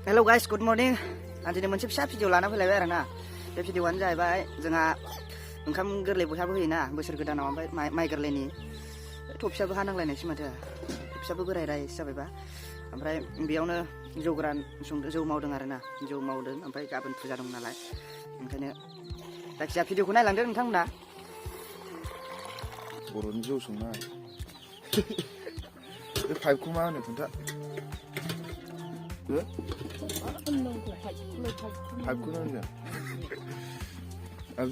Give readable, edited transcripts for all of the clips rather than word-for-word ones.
Hello guys, good morning. Nanti ini moनसे फिसा video लाना फैलायबाय आरो ना. बे भिडिअआनो जाहैबाय जोंहा ओंखाम गोरलै बयहाबो होयोना बोसोर गोदानाव ओमफ्राय माइ गोरलैनि थफियाबो हानांलायनायसै माथो. थफियाबो बोराय रायसो जाबायबा. ओमफ्राय बेयावनो जौ गोरान जौ मावदों आरो ना. जौ मावदों ओमफ्राय गाबोन फुजा दं नालाय. ओंखायनो जायखिजाया भिडिअखौ नायलांदो नोंथांमोना. बर'नि जौ संनाय. बे पाइपखौ मा होनो खोन्था? पाइपखौ होनगोन.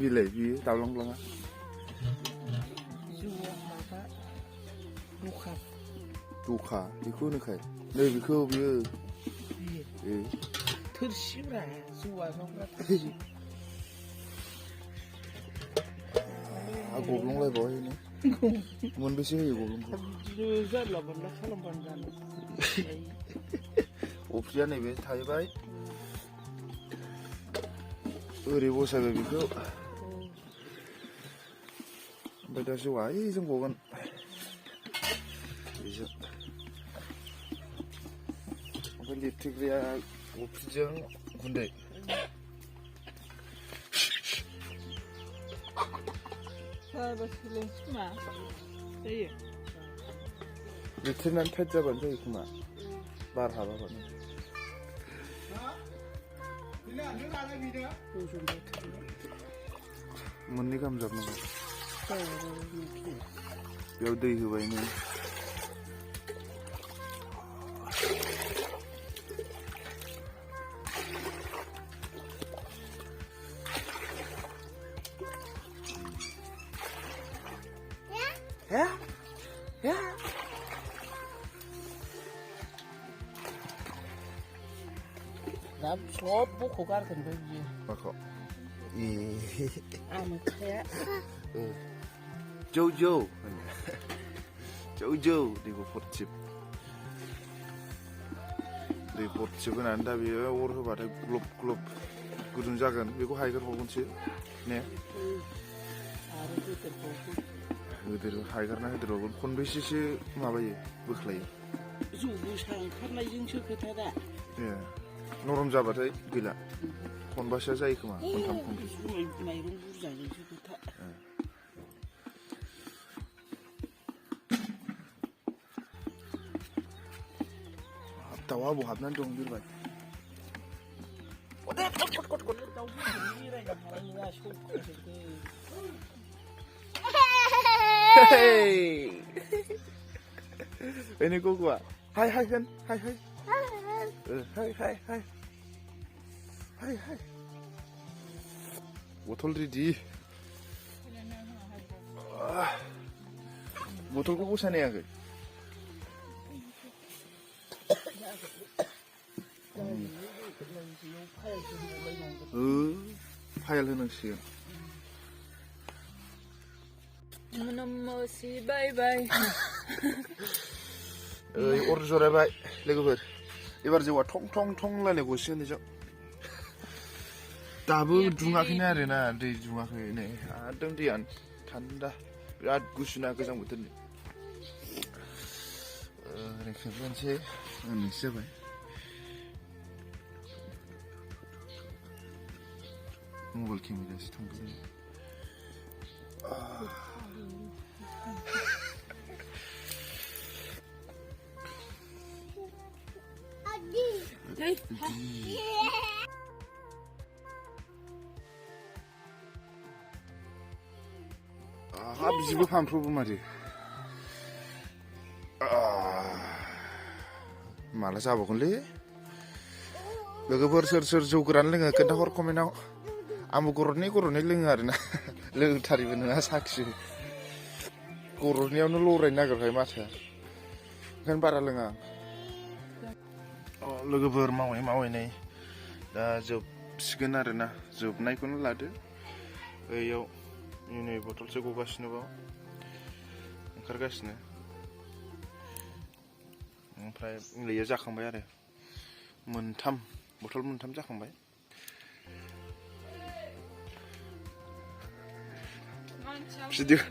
बिलाइ बियो दाब्लांब्लाङा. दखा बेखौ होनोखाय नै बेखौ बियो थोरसिब्रा जौआ संग्रा गब्लंलायबावहाय नो मोनबेसे होयो गब्लंखौ? जानला मोनला खालामबानो जानो. अफ्रिया नैबे थाहैबाय ओरै बसायबाय बेखौ ओमफ्राय दा जौआ ओइजों गगोन बेजों ओमफ्राय लिरथेग्राया अफ्रिजों गुन्दै लिरथेनानै टाइट जाबानो जायो खोमा बार हाबाबानो. मोननै गाहाम जाबनांगौ. बेयाव दै होबाय नो. दा सब बख' गारगोन बे बियो. माखौ? आमोखाया जौ जौ जौ जौ दैखौ फरथिब होनानै दा बेयो अर होबाथाय ग्लब ग्लब गुदुं जागोन. बेखौ हायगारबावगोनसो ने? हायगारना होदेरबावगोन. खनबेसेसो माबायो बोख्लायो? जौ गोसा ओंखारनायजोंसो खोथा दा. नरम जाबाथाय गैला. खनबासोआ जायो खोमा. खनथाम खनब्रै. माइरं बुरजाजोंसो खोथा. दाउआ बबाव हाबनानै दं बिरबाय? Ini gua. Hai hai kan, hai hai. Hai hai hai. Hai hai. Botol ready. Botolku bosan ya guys. File होनांसिगोन. मोनामोसि बाय बाय. अर जरायबाय लोगोफोर. एबार जौआ थं थं थं लायनाय गसिगोन बेजों. दाबो दुङाखैनो आरोना. दै दुङाखै नै. एकदम दैया थान्दा. बिराद गुसुना गोजां बोथोरनि. रेखेबनोसै मोननैसो जाबाय. मबाइल केमेरासो थांगोन. बिदिबो फानफ्रबो माथो. माला जाबावगोनलै? लोगोफोर सोर सोर जौ गोरान लोङो खोन्थाहर कमेन्टआव. आंबो गरदनै लोङो आरोना. लोंथारिबो नङा साखिसो. गरदनैयावनो लरायनो नागिरखायो माथोआ. ओंखायनो बारा लोङा. लोगोफोर मावै नै दा जोबसिगोन आरोना. जोबनायखौनो लादो. बैयाव नै बथलसो गगासिनो बाव ओंखारगासिनो. ओमफ्राय लैया जाखांबाय आरो बथल मोनथाम जाखांबाय. भिडिअ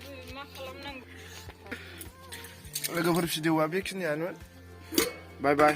लोगोफोर भिडिअआ बेखिनियानो. बाय बाय.